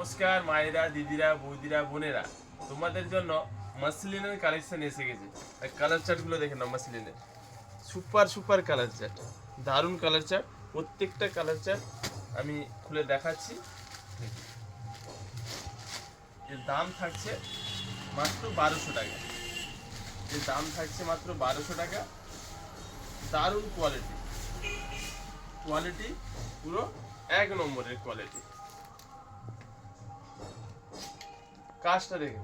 নমস্কার মায়েরা, দিদিরা, বৌদিরা, বোনেরা, তোমাদের জন্য মাসলিনের কালেকশন এসে গেছে। কালার চার্টগুলো দেখে নাও। মাসলিনের সুপার সুপার কালার চার্ট, দারুণ কালার চার্ট। প্রত্যেকটা কালার চার্ট আমি খুলে দেখাচ্ছি। এর দাম থাকছে মাত্র 1200 টাকা। এর দাম থাকছে মাত্র 1200 টাকা। দারুণ কোয়ালিটি, কোয়ালিটি পুরো এক নম্বরের কোয়ালিটি। কাজটা দেখে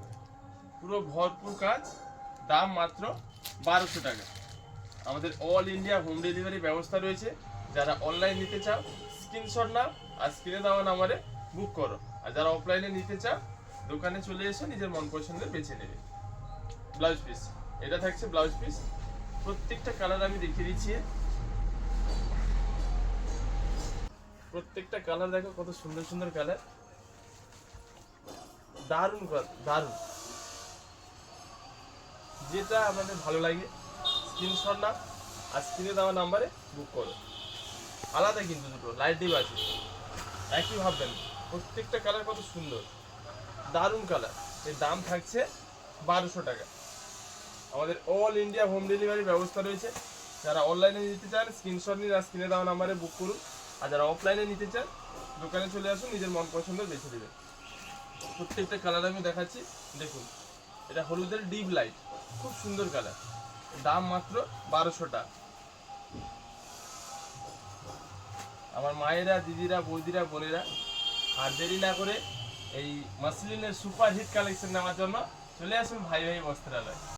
পুরো ভরপুর কাজ। দাম মাত্র 1200 টাকা। আমাদের অল ইন্ডিয়া হোম ডেলিভারি ব্যবস্থা রয়েছে। যারা অনলাইন নিতে চাও স্ক্রিনশট নাও আর স্ক্রিনে দেওয়া নাম্বারে বুক করো। আর যারা অফলাইনে নিতে চাও দোকানে চলে এসে নিজের মন পছন্দের বেছে নেবে। ব্লাউজ পিস, এটা থাকছে ব্লাউজ পিস। প্রত্যেকটা কালার আমি দেখিয়ে দিচ্ছি। প্রত্যেকটা কালার দেখো কত সুন্দর সুন্দর কালার। দারুণ দারুণ, যেটা আমাদের ভালো লাগে স্ক্রিনশট নাও আর স্ক্রিনে দেওয়া নাম্বারে বুক করো। আলাদা কিন্তু দুটো লাইট ডিপ আছে, একই ভাববেন। প্রত্যেকটা কালার কত সুন্দর, দারুণ কালার। এর দাম থাকছে 1200 টাকা। আমাদের অল ইন্ডিয়া হোম ডেলিভারি ব্যবস্থা রয়েছে। যারা অনলাইনে নিতে চান স্ক্রিনশট নিন আর স্ক্রিনে দেওয়া নাম্বারে বুক করুন। আর যারা অফলাইনে নিতে চান দোকানে চলে আসুন, নিজের মন পছন্দের বেছে দেবেন। প্রত্যেকটা কালার আমি দেখাচ্ছি, দেখুন। এটা হলুদের ডিপ লাইট, খুব সুন্দর কালার। দাম মাত্র 1200 টাকা। আমার মায়েরা, দিদিরা, বৌদিরা, বোনেরা, আর দেরি না করে এই মাসলিনের সুপার হিট কালেকশন নেওয়ার জন্য চলে আসুন ভাই ভাই বস্ত্রালয়।